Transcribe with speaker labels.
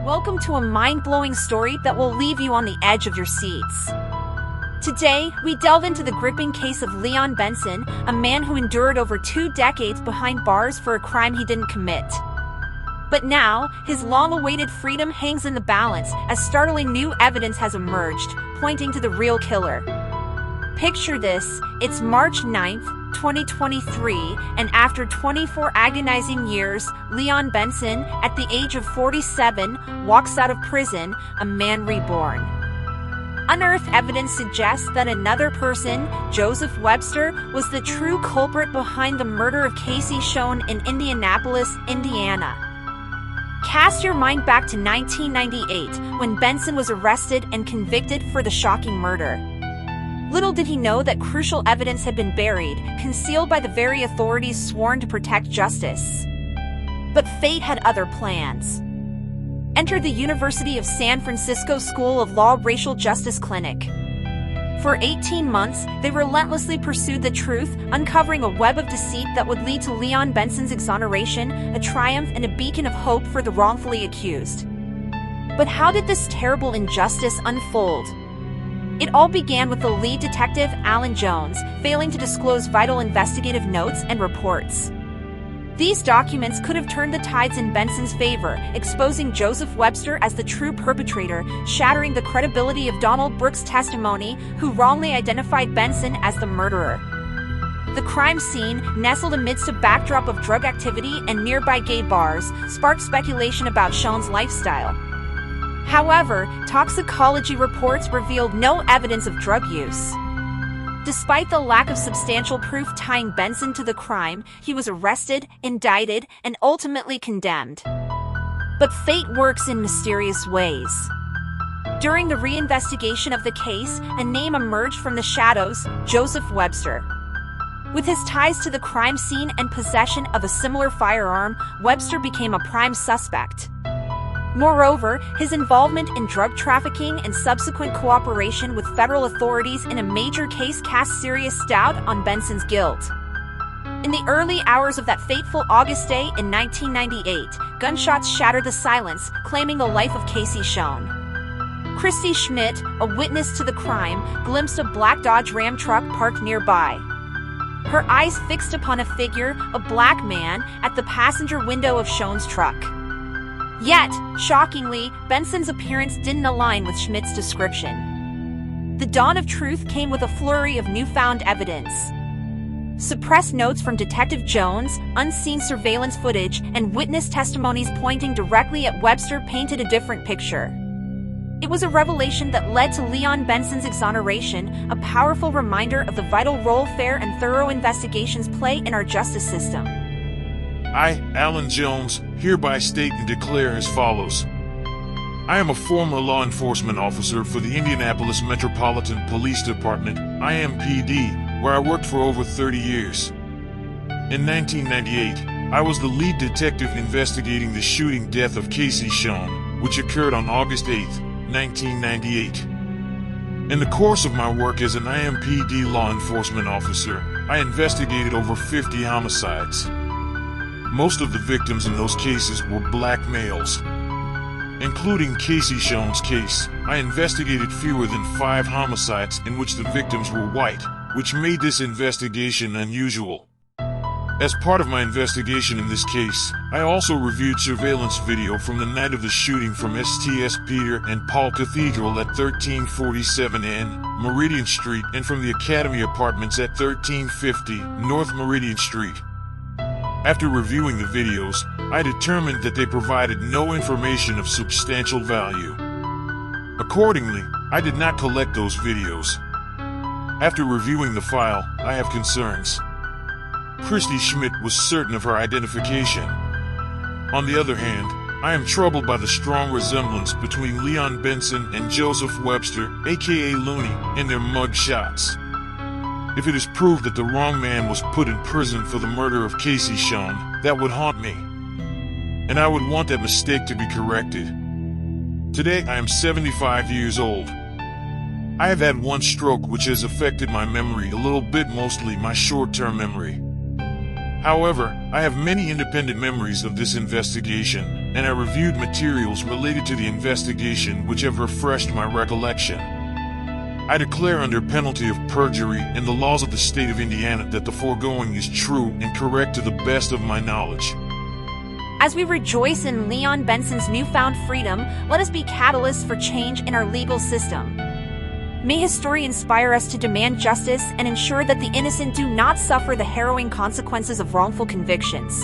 Speaker 1: Welcome to a mind-blowing story that will leave you on the edge of your seats. Today, we delve into the gripping case of Leon Benson, a man who endured over 2 decades behind bars for a crime he didn't commit. But now, his long-awaited freedom hangs in the balance as startling new evidence has emerged, pointing to the real killer. Picture this, it's March 9th, 2023, and after 24 agonizing years, Leon Benson, at the age of 47, walks out of prison, a man reborn. Unearthed evidence suggests that another person, Joseph Webster, was the true culprit behind the murder of Casey Schoen in Indianapolis, Indiana. Cast your mind back to 1998, when Benson was arrested and convicted for the shocking murder. Little did he know that crucial evidence had been buried, concealed by the very authorities sworn to protect justice. But fate had other plans. Enter the University of San Francisco School of Law Racial Justice Clinic. For 18 months, they relentlessly pursued the truth, uncovering a web of deceit that would lead to Leon Benson's exoneration, a triumph and a beacon of hope for the wrongfully accused. But how did this terrible injustice unfold? It all began with the lead detective, Alan Jones, failing to disclose vital investigative notes and reports. These documents could have turned the tides in Benson's favor, exposing Joseph Webster as the true perpetrator, shattering the credibility of Donald Brooks' testimony, who wrongly identified Benson as the murderer. The crime scene, nestled amidst a backdrop of drug activity and nearby gay bars, sparked speculation about Schoen's lifestyle. However, toxicology reports revealed no evidence of drug use. Despite the lack of substantial proof tying Benson to the crime, he was arrested, indicted, and ultimately condemned. But fate works in mysterious ways. During the reinvestigation of the case, a name emerged from the shadows: Joseph Webster. With his ties to the crime scene and possession of a similar firearm, Webster became a prime suspect. Moreover, his involvement in drug trafficking and subsequent cooperation with federal authorities in a major case cast serious doubt on Benson's guilt. In the early hours of that fateful August day in 1998, gunshots shattered the silence, claiming the life of Casey Schoen. Christy Schmidt, a witness to the crime, glimpsed a black Dodge Ram truck parked nearby. Her eyes fixed upon a figure, a black man, at the passenger window of Schoen's truck. Yet, shockingly, Benson's appearance didn't align with Schmidt's description. The dawn of truth came with a flurry of newfound evidence. Suppressed notes from Detective Jones, unseen surveillance footage, and witness testimonies pointing directly at Webster painted a different picture. It was a revelation that led to Leon Benson's exoneration, a powerful reminder of the vital role fair and thorough investigations play in our justice system.
Speaker 2: I, Alan Jones, hereby state and declare as follows. I am a former law enforcement officer for the Indianapolis Metropolitan Police Department, IMPD, where I worked for over 30 years. In 1998, I was the lead detective investigating the shooting death of Casey Schoen, which occurred on August 8, 1998. In the course of my work as an IMPD law enforcement officer, I investigated over 50 homicides. Most of the victims in those cases were black males. Including Casey Schoen's case, I investigated fewer than 5 homicides in which the victims were white, which made this investigation unusual. As part of my investigation in this case, I also reviewed surveillance video from the night of the shooting from STS Peter and Paul Cathedral at 1347 N Meridian Street and from the Academy Apartments at 1350 North Meridian Street. After reviewing the videos, I determined that they provided no information of substantial value. Accordingly, I did not collect those videos. After reviewing the file, I have concerns. Christy Schmidt was certain of her identification. On the other hand, I am troubled by the strong resemblance between Leon Benson and Joseph Webster, aka Looney, in their mug shots. If it is proved that the wrong man was put in prison for the murder of Casey Schoen, that would haunt me. And I would want that mistake to be corrected. Today I am 75 years old. I have had one stroke which has affected my memory a little bit, mostly my short-term memory. However, I have many independent memories of this investigation. and I reviewed materials related to the investigation which have refreshed my recollection. I declare under penalty of perjury and the laws of the state of Indiana that the foregoing is true and correct to the best of my knowledge.
Speaker 1: As we rejoice in Leon Benson's newfound freedom, let us be catalysts for change in our legal system. May his story inspire us to demand justice and ensure that the innocent do not suffer the harrowing consequences of wrongful convictions.